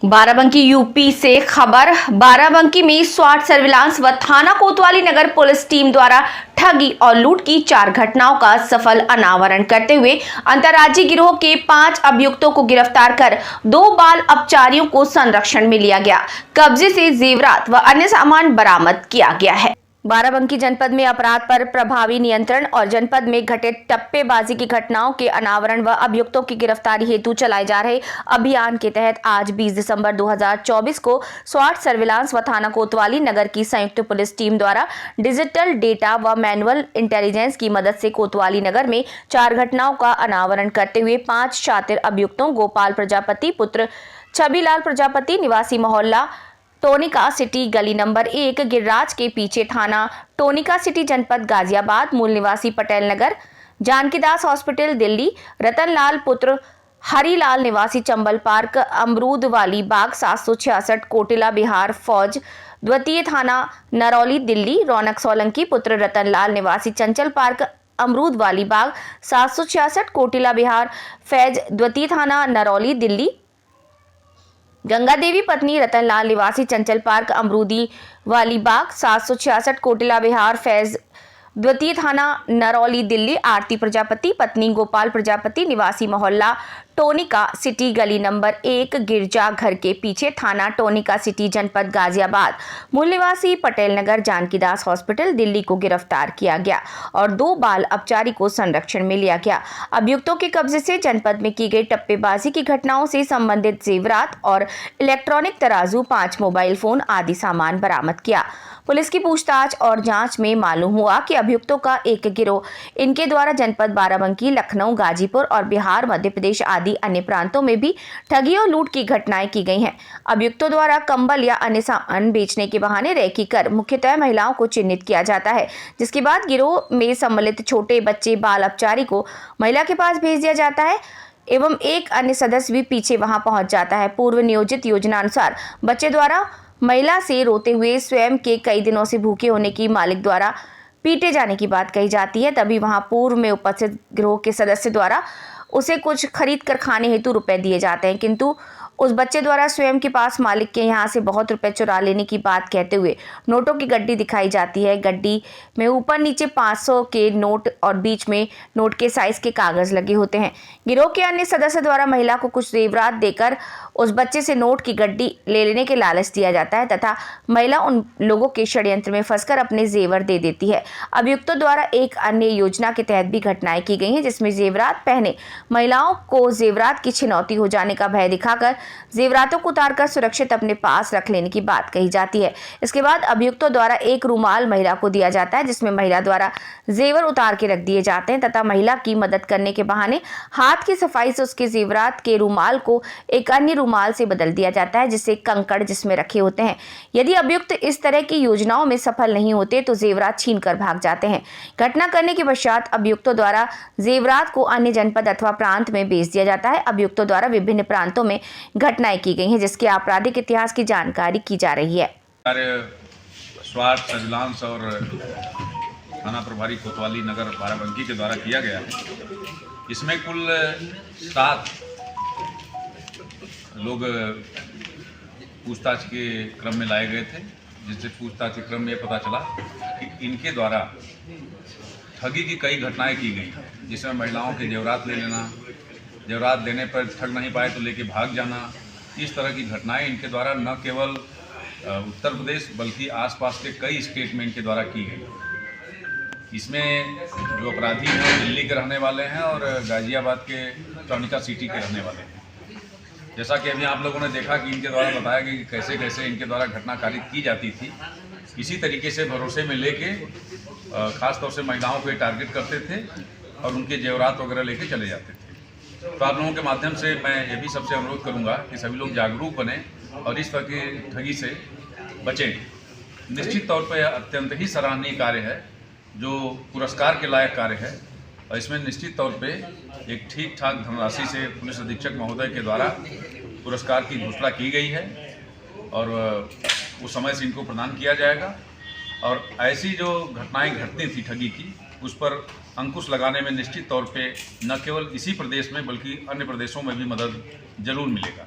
Barabanki UP से खबर। बाराबंकी में स्वाट सर्विलांस व थाना कोतवाली नगर पुलिस टीम द्वारा ठगी और लूट की 4 घटनाओं का सफल अनावरण करते हुए अंतर्राज्यीय गिरोह के 5 अभियुक्तों को गिरफ्तार कर 2 बाल अपचारियों को संरक्षण में लिया गया। कब्जे से जेवरात व अन्य सामान बरामद किया गया है। बाराबंकी जनपद में अपराध पर प्रभावी नियंत्रण और जनपद में घटित टप्पेबाजी की घटनाओं के अनावरण व अभियुक्तों की गिरफ्तारी हेतु चलाए जा रहे अभियान के तहत आज 20 दिसंबर 2024 को स्वाट सर्विलांस व थाना कोतवाली नगर की संयुक्त पुलिस टीम द्वारा डिजिटल डेटा व मैनुअल इंटेलिजेंस की मदद से कोतवाली नगर में 4 घटनाओं का अनावरण करते हुए 5 शातिर अभियुक्तों गोपाल प्रजापति पुत्र छबिलाल प्रजापति निवासी मोहल्ला टोनिका सिटी गली नंबर 1 गिरिराज के पीछे थाना टोनिका सिटी जनपद गाजियाबाद मूल निवासी पटेल नगर जानकीदास हॉस्पिटल दिल्ली रतनलाल पुत्र हरीलाल निवासी चंबल पार्क अमरूद वाली बाग 766 कोटिला बिहार फौज द्वितीय थाना नरौली दिल्ली रौनक सोलंकी पुत्र रतनलाल निवासी चंचल पार्क अमरूद वाली बाग 766 कोटिला बिहार फैज द्वितीय थाना नरौली दिल्ली गंगा देवी पत्नी रतनलाल निवासी चंचल पार्क अमरूदी वाली बाग 766 कोटिला बिहार फैज द्वितीय थाना नरौली दिल्ली आरती प्रजापति पत्नी गोपाल प्रजापति निवासी मोहल्ला टोनिका सिटी गली नंबर 1 गिरजा घर के पीछे थाना टोनिका सिटी जनपद गाजियाबाद मूल निवासी पटेल नगर जानकीदास हॉस्पिटल दिल्ली को गिरफ्तार किया गया और 2 बाल अपचारी को संरक्षण में लिया गया। अभियुक्तों के कब्जे से जनपद में की गई टप्पेबाजी की घटनाओं से संबंधित जेवरात और इलेक्ट्रॉनिक तराजू 5 मोबाइल फोन आदि सामान बरामद किया। पुलिस की पूछताछ और जांच में मालूम हुआ कि अभियुक्तों का एक गिरोह इनके द्वारा जनपद बाराबंकी लखनऊ गाजीपुर और बिहार मध्य प्रदेश आदि अन्य प्रांतों में भी ठगी और लूट की घटनाएं की गई हैं। अभियुक्तों द्वारा कंबल या अन्य सामान बेचने के बहाने रेकी कर मुख्यतः महिलाओं को चिन्हित किया जाता है, जिसके बाद गिरोह में सम्मिलित छोटे बच्चे बाल अपचारी को महिला के पास भेज दिया जाता है एवं एक अन्य सदस्य भी पीछे वहां पहुंच जाता है। पूर्व नियोजित योजना अनुसार बच्चे द्वारा महिला से रोते हुए स्वयं के कई दिनों से भूखे होने की मालिक द्वारा पीटे जाने की बात कही जाती है। तभी वहां पूर्व में उपस्थित गिरोह के सदस्य द्वारा उसे कुछ खरीद कर खाने हेतु रुपए दिए जाते हैं, किंतु उस बच्चे द्वारा स्वयं के पास मालिक के यहाँ से बहुत रुपए चुरा लेने की बात कहते हुए नोटों की गड्डी दिखाई जाती है। गड्डी में ऊपर नीचे 500 के नोट और बीच में नोट के साइज के कागज लगे होते हैं। गिरोह के अन्य सदस्य द्वारा महिला को कुछ जेवरात देकर उस बच्चे से नोट की गड्डी ले लेने के लालच दिया जाता है तथा महिला उन लोगों के षड्यंत्र में फंसकर अपने जेवर दे देती है। अभियुक्तों द्वारा एक अन्य योजना के तहत भी घटनाएं की गई हैं, जिसमें जेवरात पहने महिलाओं को जेवरात की छिनौती हो जाने का भय दिखाकर जेवरातों को उतारकर सुरक्षित अपने पास रख लेने की बात कही जाती है। इसके बाद अभियुक्तों द्वारा एक रुमाल महिला को दिया जाता है, जिसमें महिला द्वारा जेवर उतार के रख दिए जाते हैं तथा महिला की मदद करने के बहाने हाथ की सफाई से उसके जेवरात के रुमाल को एक अन्य रुमाल से बदल दिया जाता है, जिससे कंकड़ जिसमें रखे होते हैं। यदि अभियुक्त इस तरह की योजनाओं में सफल नहीं होते तो जेवरात छीन कर भाग जाते हैं। घटना करने के पश्चात अभियुक्तों द्वारा जेवरात को अन्य जनपद अथवा प्रांत में बेच दिया जाता है। अभियुक्तों द्वारा विभिन्न प्रांतों में घटनाएं की गई हैं, जिसके आपराधिक इतिहास की जानकारी की जा रही है। स्वाट सर्विलांस और थाना प्रभारी कोतवाली नगर बाराबंकी के द्वारा किया गया है। इसमें कुल 7 लोग पूछताछ के क्रम में लाए गए थे, जिससे पूछताछ के क्रम में ये पता चला कि इनके द्वारा ठगी की कई घटनाएं की गई, जिसमें महिलाओं के जेवरात ले लेना, जेवरात देने पर ठग नहीं पाए तो लेके भाग जाना। इस तरह की घटनाएं इनके द्वारा न केवल उत्तर प्रदेश बल्कि आसपास के कई स्टेट में इनके द्वारा की गई। इसमें जो अपराधी हैं दिल्ली के रहने वाले हैं और गाजियाबाद के टोनिका सिटी के रहने वाले हैं। जैसा कि अभी आप लोगों ने देखा कि इनके द्वारा बताया गया कि कैसे कैसे इनके द्वारा घटना कारित की जाती थी। इसी तरीके से भरोसे में लेके ख़ास तौर से महिलाओं को टारगेट करते थे और उनके जेवरात वगैरह लेके चले जाते थे। तो आप लोगों के माध्यम से मैं ये भी सबसे अनुरोध करूंगा कि सभी लोग जागरूक बने और इस तरह की ठगी से बचें। निश्चित तौर पर अत्यंत ही सराहनीय कार्य है, जो पुरस्कार के लायक कार्य है और इसमें निश्चित तौर पे एक ठीक ठाक धनराशि से पुलिस अधीक्षक महोदय के द्वारा पुरस्कार की घोषणा की गई है और उस समय से इनको प्रदान किया जाएगा। और ऐसी जो घटनाएं घटती थी ठगी की, उस पर अंकुश लगाने में निश्चित तौर पे न केवल इसी प्रदेश में बल्कि अन्य प्रदेशों में भी मदद जरूर मिलेगा।